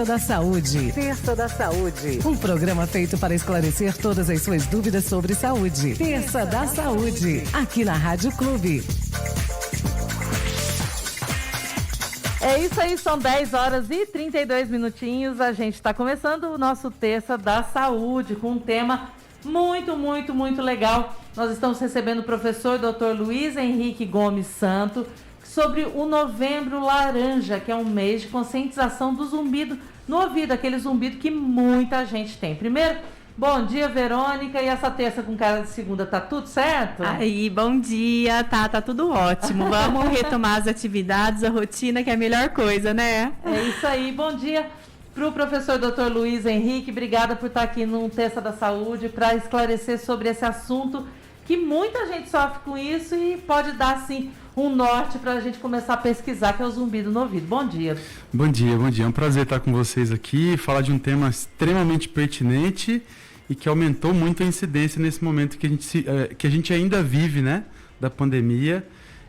Da Saúde. Terça da Saúde. Um programa feito para esclarecer todas as suas dúvidas sobre saúde. Terça da Saúde. Aqui na Rádio Clube. É isso aí, são 10 horas e 32 minutinhos. A gente está começando o nosso Terça da Saúde com um tema muito legal. Nós estamos recebendo o professor Dr. Luiz Henrique Gomes Santo sobre o Novembro Laranja, que é um mês de conscientização do zumbido no ouvido, aquele zumbido que muita gente tem. Primeiro, bom dia, Verônica, e essa terça com cara de segunda, tá tudo certo? Aí, bom dia, tá tudo ótimo. Vamos retomar as atividades, a rotina, que é a melhor coisa, né? É isso aí, bom dia para o professor Dr. Luiz Henrique, obrigada por estar aqui no Terça da Saúde para esclarecer sobre esse assunto que muita gente sofre com isso e pode dar, sim, um norte para a gente começar a pesquisar, que é o zumbido no ouvido. Bom dia. Bom dia. É um prazer estar com vocês aqui, falar de um tema extremamente pertinente e que aumentou muito a incidência nesse momento que a gente ainda vive, né, da pandemia,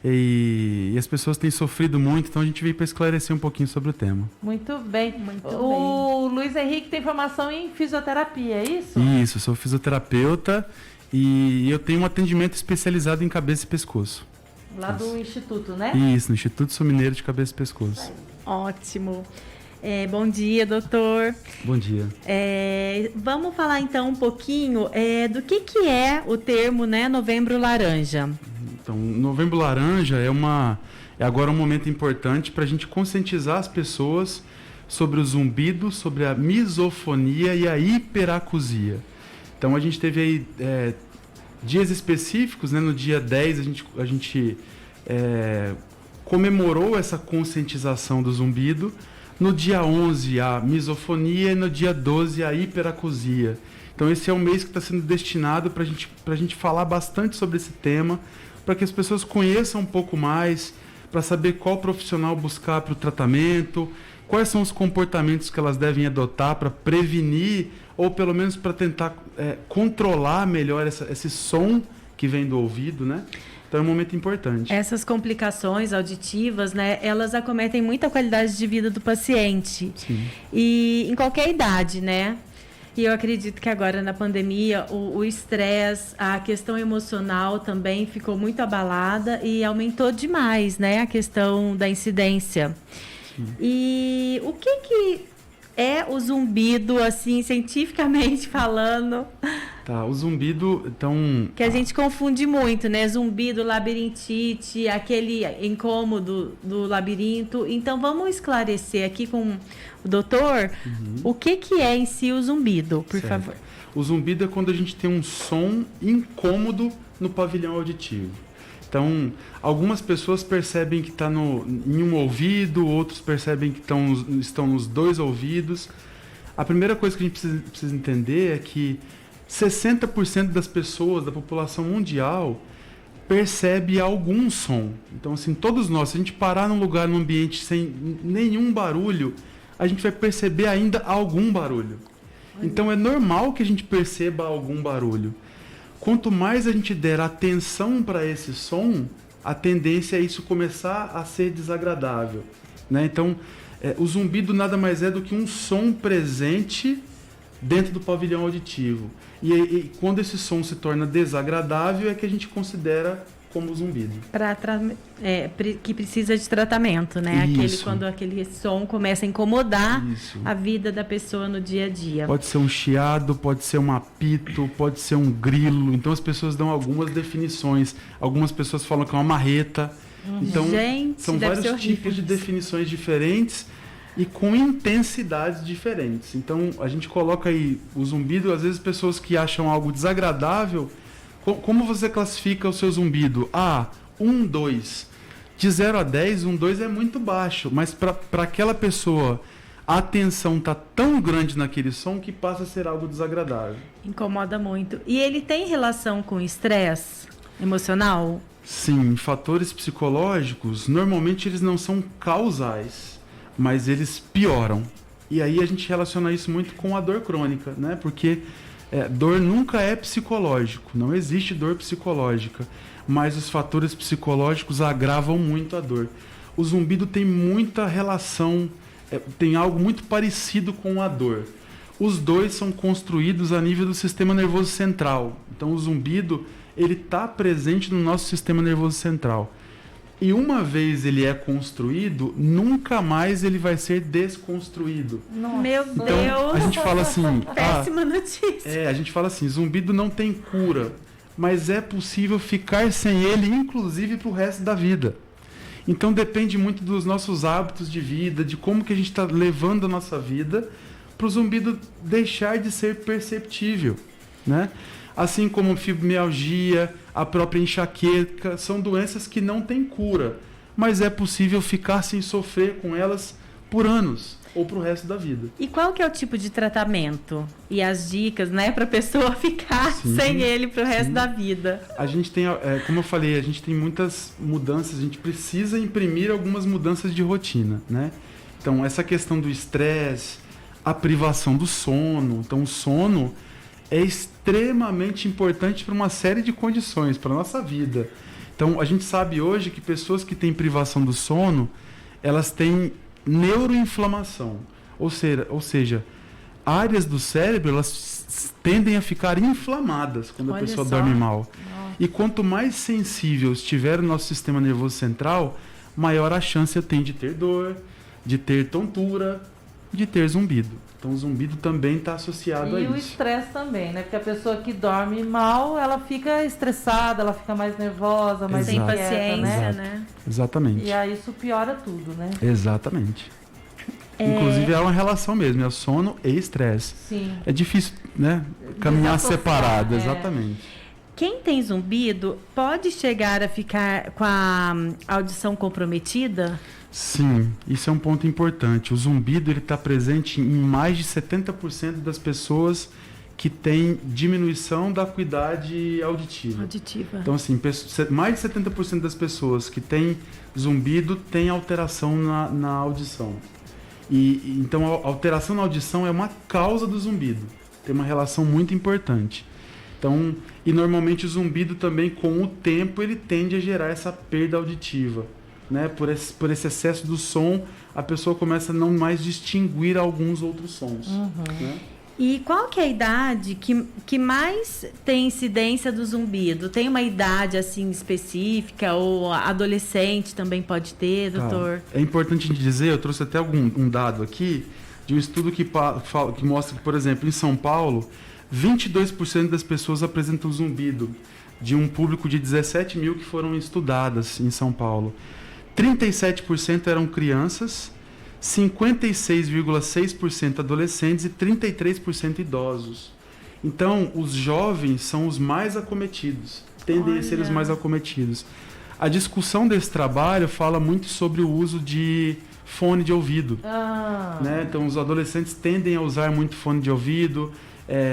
e as pessoas têm sofrido muito, então a gente veio para esclarecer um pouquinho sobre o tema. Muito bem. O Luiz Henrique tem formação em fisioterapia, é isso? Isso, eu sou fisioterapeuta e eu tenho um atendimento especializado em cabeça e pescoço. Lá do Instituto, né? Isso, no Instituto Sul Mineiro de Cabeça e Pescoço. Ótimo. Bom dia, doutor. Bom dia. Vamos falar então um pouquinho do que é o termo, né, Novembro Laranja. Então, Novembro Laranja é agora um momento importante para a gente conscientizar as pessoas sobre o zumbido, sobre a misofonia e a hiperacusia. Então, a gente teve aí dias específicos, né? No dia 10 a gente comemorou essa conscientização do zumbido. No dia 11 a misofonia e no dia 12 a hiperacusia. Então esse é um mês que está sendo destinado para a gente falar bastante sobre esse tema, para que as pessoas conheçam um pouco mais, para saber qual profissional buscar para o tratamento, quais são os comportamentos que elas devem adotar para prevenir ou pelo menos para tentar controlar melhor esse som que vem do ouvido, né? Então é um momento importante. Essas complicações auditivas, né, elas acometem muito a qualidade de vida do paciente. Sim. E em qualquer idade, né? E eu acredito que agora na pandemia o estresse, a questão emocional também ficou muito abalada e aumentou demais, né, a questão da incidência. Sim. E o que é o zumbido, assim, cientificamente falando? Tá, o zumbido, então... Que a gente confunde muito, né? Zumbido, labirintite, aquele incômodo do labirinto. Então, vamos esclarecer aqui com o doutor o que é em si o zumbido, por favor. O zumbido é quando a gente tem um som incômodo no pavilhão auditivo. Então, algumas pessoas percebem que está em um ouvido, outros percebem que estão nos dois ouvidos. A primeira coisa que a gente precisa entender é que 60% das pessoas, da população mundial, percebe algum som. Então, assim, todos nós, se a gente parar num lugar, num ambiente sem nenhum barulho, a gente vai perceber ainda algum barulho. Então, é normal que a gente perceba algum barulho. Quanto mais a gente der atenção para esse som, a tendência é isso começar a ser desagradável, né? Então, o zumbido nada mais é do que um som presente dentro do pavilhão auditivo. E quando esse som se torna desagradável é que a gente considera como zumbido. Que precisa de tratamento, né? Quando aquele som começa a incomodar a vida da pessoa no dia a dia. Pode ser um chiado, pode ser um apito, pode ser um grilo. Então as pessoas dão algumas definições. Algumas pessoas falam que é uma marreta. Então são vários tipos de definições diferentes e com intensidades diferentes. Então a gente coloca aí o zumbido, às vezes pessoas que acham algo desagradável. Como você classifica o seu zumbido? 1, 2. De 0 a 10, 1, 2 é muito baixo, mas para aquela pessoa a atenção está tão grande naquele som que passa a ser algo desagradável. Incomoda muito. E ele tem relação com estresse emocional? Sim, fatores psicológicos, normalmente eles não são causais, mas eles pioram. E aí a gente relaciona isso muito com a dor crônica, né? Porque dor nunca é psicológico, não existe dor psicológica, mas os fatores psicológicos agravam muito a dor. O zumbido tem muita relação tem algo muito parecido com a dor. Os dois são construídos a nível do sistema nervoso central. Então, o zumbido, ele está presente no nosso sistema nervoso central. E uma vez ele é construído, nunca mais ele vai ser desconstruído. Nossa. Meu então, Deus! A gente fala assim... Péssima notícia. A gente fala assim, zumbido não tem cura, mas é possível ficar sem ele, inclusive para o resto da vida. Então depende muito dos nossos hábitos de vida, de como que a gente está levando a nossa vida, para o zumbido deixar de ser perceptível, né? Assim como fibromialgia, a própria enxaqueca, são doenças que não têm cura, mas é possível ficar sem sofrer com elas por anos ou para o resto da vida. E qual que é o tipo de tratamento e as dicas, né, para a pessoa ficar sem ele para o resto da vida? A gente tem, como eu falei, a gente tem muitas mudanças, a gente precisa imprimir algumas mudanças de rotina, né? Então, essa questão do estresse, a privação do sono, então o sono é extremamente importante para uma série de condições, para a nossa vida. Então, a gente sabe hoje que pessoas que têm privação do sono, elas têm neuroinflamação. Ou seja, áreas do cérebro, elas tendem a ficar inflamadas quando a pessoa dorme mal. Nossa. E quanto mais sensível estiver o nosso sistema nervoso central, maior a chance tem de ter dor, de ter tontura, de ter zumbido. Então o zumbido também está associado a isso. E o estresse também, né? Porque a pessoa que dorme mal, ela fica estressada, ela fica mais nervosa, mais sem inquieta, paciência, né? Exatamente. E aí isso piora tudo, né? Exatamente. Inclusive é uma relação mesmo, é sono e estresse. Sim. É difícil, né? Caminhar separado, exatamente. Quem tem zumbido pode chegar a ficar com a audição comprometida? Sim, isso é um ponto importante. O zumbido está presente em mais de 70% das pessoas que têm diminuição da acuidade auditiva. Então, assim, mais de 70% das pessoas que têm zumbido têm alteração na audição. Então, a alteração na audição é uma causa do zumbido. Tem uma relação muito importante. Então, e normalmente o zumbido também, com o tempo, ele tende a gerar essa perda auditiva. Né? Por esse excesso do som, a pessoa começa a não mais distinguir alguns outros sons. Né? E qual que é a idade que mais tem incidência do zumbido? Tem uma idade assim específica ou adolescente também pode ter, doutor? É importante dizer, eu trouxe até um dado aqui, de um estudo que mostra que, por exemplo, em São Paulo, 22% das pessoas apresentam zumbido, de um público de 17 mil que foram estudadas em São Paulo. 37% eram crianças, 56,6% adolescentes e 33% idosos. Então, os jovens são os mais acometidos, tendem a ser os mais acometidos. A discussão desse trabalho fala muito sobre o uso de fone de ouvido. Né? Então, os adolescentes tendem a usar muito fone de ouvido.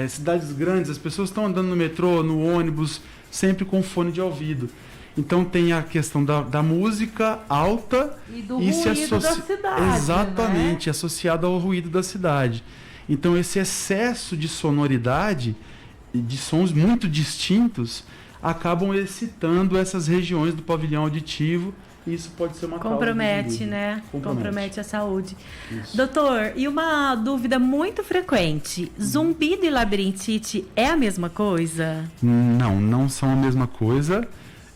Cidades grandes, as pessoas estão andando no metrô, no ônibus, sempre com fone de ouvido. Então tem a questão da música alta e do ruído da cidade. Exatamente, né? Associado ao ruído da cidade. Então esse excesso de sonoridade, de sons muito distintos, acabam excitando essas regiões do pavilhão auditivo. E isso pode ser uma compromete, né? Compromete a saúde. Isso. Doutor, e uma dúvida muito frequente: zumbido e labirintite é a mesma coisa? Não são a mesma coisa.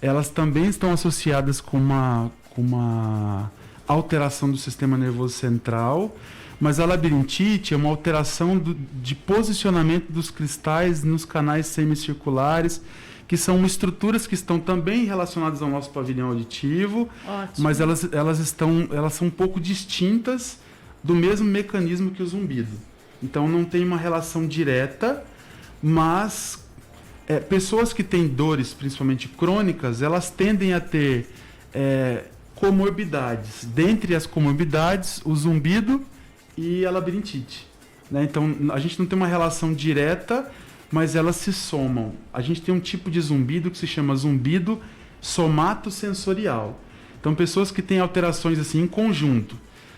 Elas também estão associadas com uma alteração do sistema nervoso central, mas a labirintite é uma alteração de posicionamento dos cristais nos canais semicirculares, que são estruturas que estão também relacionadas ao nosso pavilhão auditivo. Ótimo. Mas elas são um pouco distintas do mesmo mecanismo que o zumbido. Então não tem uma relação direta, mas pessoas que têm dores, principalmente crônicas, elas tendem a ter comorbidades. Dentre as comorbidades, o zumbido e a labirintite. Né? Então a gente não tem uma relação direta, mas elas se somam. A gente tem um tipo de zumbido que se chama zumbido somatosensorial. Então, pessoas que têm alterações assim em conjunto,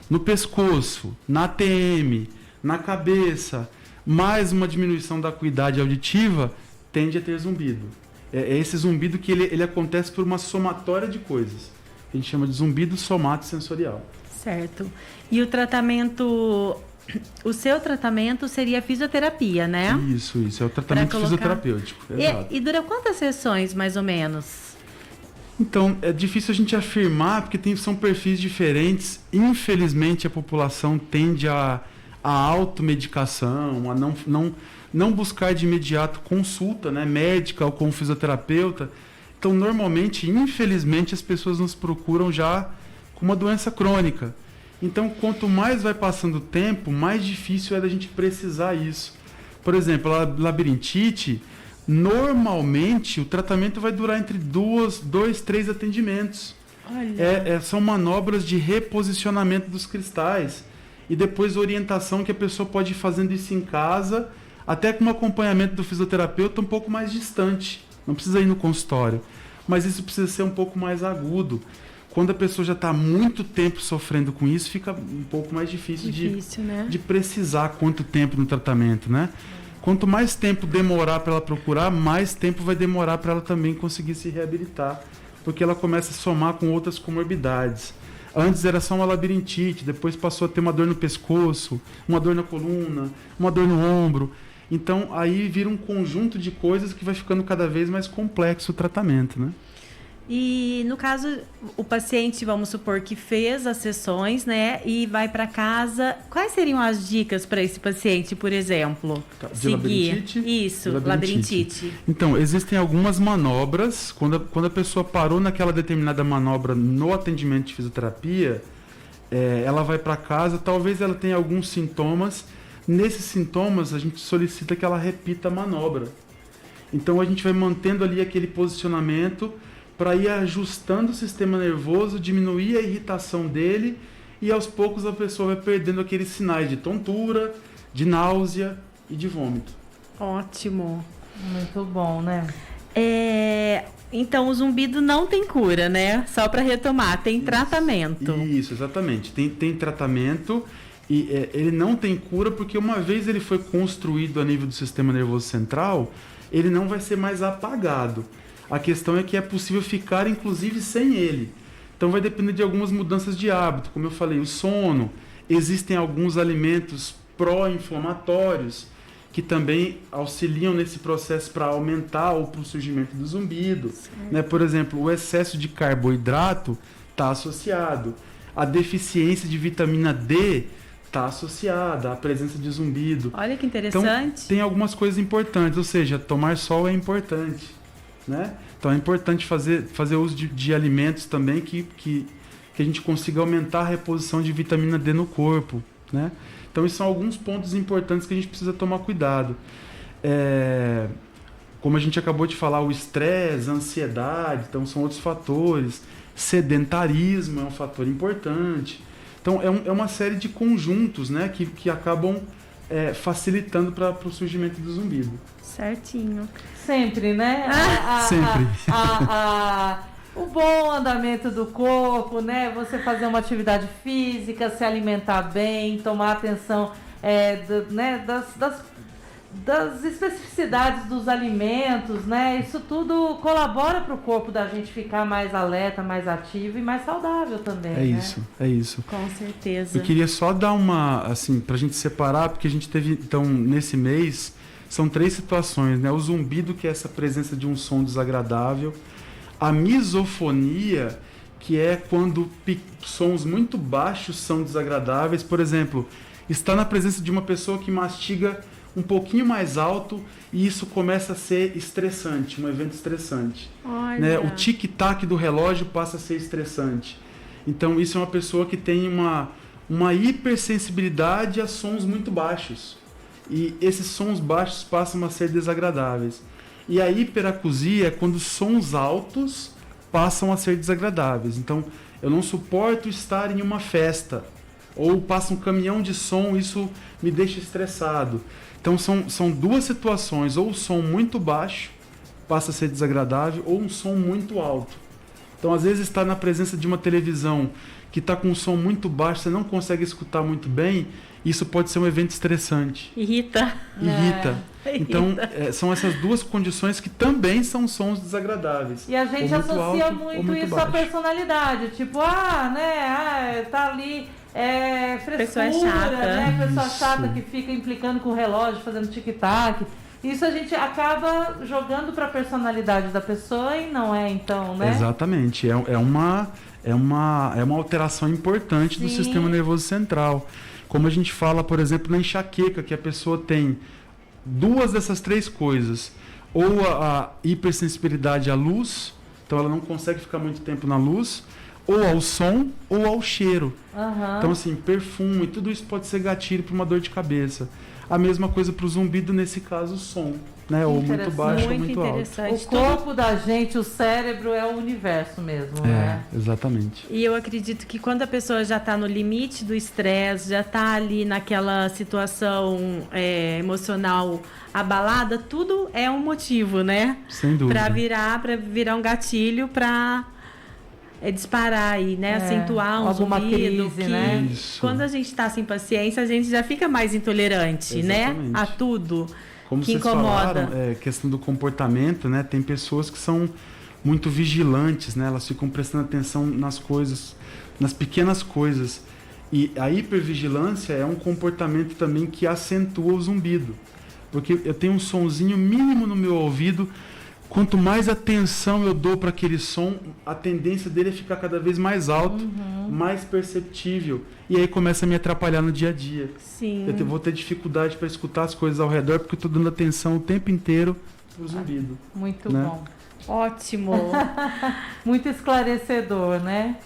no pescoço, na ATM, na cabeça, mais uma diminuição da acuidade auditiva, tende a ter zumbido. É esse zumbido que ele acontece por uma somatória de coisas. A gente chama de zumbido somatosensorial. Certo. E o seu tratamento seria fisioterapia, né? Isso. É o tratamento fisioterapêutico. Exato. E dura quantas sessões, mais ou menos? Então, é difícil a gente afirmar, porque são perfis diferentes. Infelizmente, a população tende a automedicação, a não buscar de imediato consulta, né, médica ou com fisioterapeuta. Então, normalmente, infelizmente, as pessoas nos procuram já com uma doença crônica. Então, quanto mais vai passando o tempo, mais difícil é da gente precisar isso. Por exemplo, a labirintite, normalmente o tratamento vai durar entre 2-3 atendimentos. São manobras de reposicionamento dos cristais e depois orientação que a pessoa pode ir fazendo isso em casa, até com um acompanhamento do fisioterapeuta um pouco mais distante. Não precisa ir no consultório, mas isso precisa ser um pouco mais agudo. Quando a pessoa já está há muito tempo sofrendo com isso, fica um pouco mais difícil né? de precisar quanto tempo no tratamento, né? Quanto mais tempo demorar para ela procurar, mais tempo vai demorar para ela também conseguir se reabilitar, porque ela começa a somar com outras comorbidades. Antes era só uma labirintite, depois passou a ter uma dor no pescoço, uma dor na coluna, uma dor no ombro. Então aí vira um conjunto de coisas que vai ficando cada vez mais complexo o tratamento, né? E no caso, o paciente, vamos supor que fez as sessões, né, e vai para casa, quais seriam as dicas para esse paciente, por exemplo? De labirintite? Isso, labirintite. Então, existem algumas manobras, quando a pessoa parou naquela determinada manobra no atendimento de fisioterapia, ela vai para casa, talvez ela tenha alguns sintomas. Nesses sintomas, a gente solicita que ela repita a manobra. Então, a gente vai mantendo ali aquele posicionamento para ir ajustando o sistema nervoso, diminuir a irritação dele e aos poucos a pessoa vai perdendo aqueles sinais de tontura, de náusea e de vômito. Ótimo. Muito bom, né? Então o zumbido não tem cura, né? Só para retomar, tem tratamento. Isso, exatamente. Tem tratamento e ele não tem cura porque uma vez ele foi construído a nível do sistema nervoso central, ele não vai ser mais apagado. A questão é que é possível ficar, inclusive, sem ele. Então vai depender de algumas mudanças de hábito. Como eu falei, o sono. Existem alguns alimentos pró-inflamatórios que também auxiliam nesse processo para aumentar ou para o surgimento do zumbido. Né? Por exemplo, o excesso de carboidrato está associado. A deficiência de vitamina D está associada à presença de zumbido. Olha que interessante. Então, tem algumas coisas importantes, ou seja, tomar sol é importante. Né? Então é importante fazer uso de alimentos também que a gente consiga aumentar a reposição de vitamina D no corpo. Né? Então esses são alguns pontos importantes que a gente precisa tomar cuidado. Como a gente acabou de falar, o estresse, a ansiedade, então são outros fatores. Sedentarismo é um fator importante. Então é uma série de conjuntos, né, que acabam facilitando para o surgimento do zumbido. Certinho. Sempre, né? Sempre. O bom andamento do corpo, né? Você fazer uma atividade física, se alimentar bem, tomar atenção das especificidades dos alimentos, né? Isso tudo colabora para o corpo da gente ficar mais alerta, mais ativo e mais saudável também. É isso. Com certeza. Eu queria só dar uma, assim, pra gente separar, porque a gente teve, então, nesse mês, são 3 situações, né? O zumbido, que é essa presença de um som desagradável. A misofonia, que é quando sons muito baixos são desagradáveis. Por exemplo, está na presença de uma pessoa que mastiga um pouquinho mais alto e isso começa a ser estressante, um evento estressante. Né? O tic-tac do relógio passa a ser estressante. Então, isso é uma pessoa que tem uma hipersensibilidade a sons muito baixos. E esses sons baixos passam a ser desagradáveis. E a hiperacusia é quando sons altos passam a ser desagradáveis. Então, eu não suporto estar em uma festa. Ou passa um caminhão de som, isso me deixa estressado. Então, são 2 situações. Ou o som muito baixo passa a ser desagradável, ou um som muito alto. Então, às vezes, está na presença de uma televisão que está com um som muito baixo, você não consegue escutar muito bem, isso pode ser um evento estressante. Irrita. Então, são essas duas condições que também são sons desagradáveis. E a gente associa muito isso à personalidade. Tipo, tá ali, frescura, pessoa chata. né? Pessoa chata que fica implicando com o relógio, fazendo tic-tac. Isso a gente acaba jogando para a personalidade da pessoa e não é, então, né? Exatamente. É uma alteração importante do sistema nervoso central. Como a gente fala, por exemplo, na enxaqueca, que a pessoa tem duas dessas três coisas. Ou a hipersensibilidade à luz, então ela não consegue ficar muito tempo na luz, ou ao som, ou ao cheiro. Então, assim, perfume, tudo isso pode ser gatilho para uma dor de cabeça. A mesma coisa para o zumbido, nesse caso, o som, né? Ou muito baixo ou muito alto. O corpo da gente, o cérebro é o universo mesmo, né? Exatamente. E eu acredito que quando a pessoa já está no limite do estresse, já está ali naquela situação emocional abalada, tudo é um motivo, né? Sem dúvida. Para virar um gatilho para disparar aí, né? Acentuar um alguma zumbido, crise, né? Quando a gente está sem paciência, a gente já fica mais intolerante, Exatamente. né? A tudo. Como que vocês incomoda. falaram, questão do comportamento, né? Tem pessoas que são muito vigilantes, né? Elas ficam prestando atenção nas coisas, nas pequenas coisas. E a hipervigilância é um comportamento também que acentua o zumbido. Porque eu tenho um sonzinho mínimo no meu ouvido, quanto mais atenção eu dou para aquele som, a tendência dele é ficar cada vez mais alto, mais perceptível. E aí começa a me atrapalhar no dia a dia. Sim. Eu vou ter dificuldade para escutar as coisas ao redor, porque eu estou dando atenção o tempo inteiro pro zumbido. Muito né? bom. Ótimo. Muito esclarecedor, né?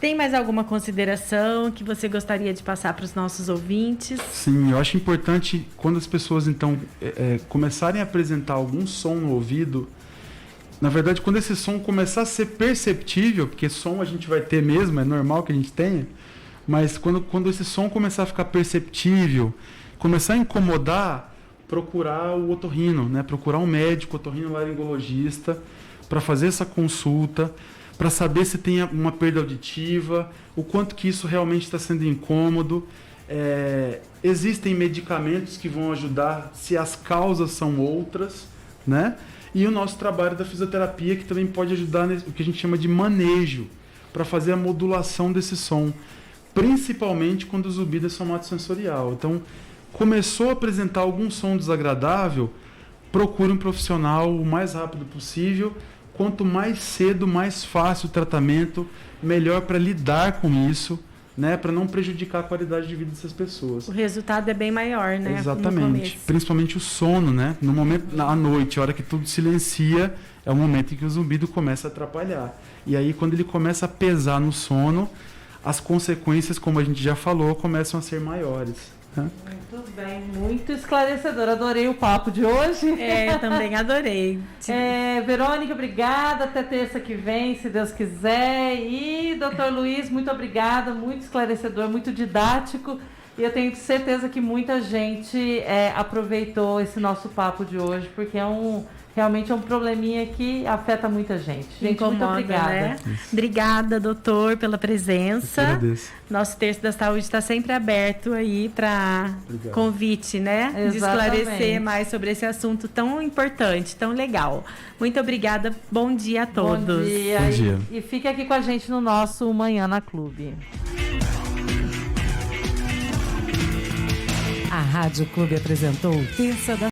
Tem mais alguma consideração que você gostaria de passar para os nossos ouvintes? Sim, eu acho importante quando as pessoas então começarem a apresentar algum som no ouvido. Na verdade, quando esse som começar a ser perceptível, porque som a gente vai ter mesmo, é normal que a gente tenha, mas quando esse som começar a ficar perceptível, começar a incomodar, procurar o otorrino, né? Procurar um médico, otorrinolaringologista, para fazer essa consulta, para saber se tem uma perda auditiva, o quanto que isso realmente está sendo incômodo. Existem medicamentos que vão ajudar se as causas são outras, né? E o nosso trabalho da fisioterapia, que também pode ajudar no que a gente chama de manejo, para fazer a modulação desse som, principalmente quando o zumbido é somatosensorial. Então, começou a apresentar algum som desagradável, procure um profissional o mais rápido possível. Quanto mais cedo, mais fácil o tratamento, melhor para lidar com isso, né? Para não prejudicar a qualidade de vida dessas pessoas. O resultado é bem maior, né? Exatamente. Principalmente o sono, né? No momento, à noite, a hora que tudo silencia, é o momento em que o zumbido começa a atrapalhar. E aí, quando ele começa a pesar no sono, as consequências, como a gente já falou, começam a ser maiores. Muito bem, muito esclarecedor. Adorei o papo de hoje. Eu também adorei. Verônica, obrigada. Até terça que vem, se Deus quiser. E Dr. Luiz, muito obrigada. Muito esclarecedor, muito didático. E eu tenho certeza que muita gente aproveitou esse nosso papo de hoje, porque realmente é um probleminha que afeta muita gente. Gente, incomoda, muito obrigada. Né? Obrigada, doutor, pela presença. Eu agradeço. Nosso Terço da Saúde está sempre aberto aí para convite, né? Exatamente. De esclarecer mais sobre esse assunto tão importante, tão legal. Muito obrigada. Bom dia a todos. Bom dia. Bom dia. E fique aqui com a gente no nosso Manhã na Clube. A Rádio Clube apresentou Terça da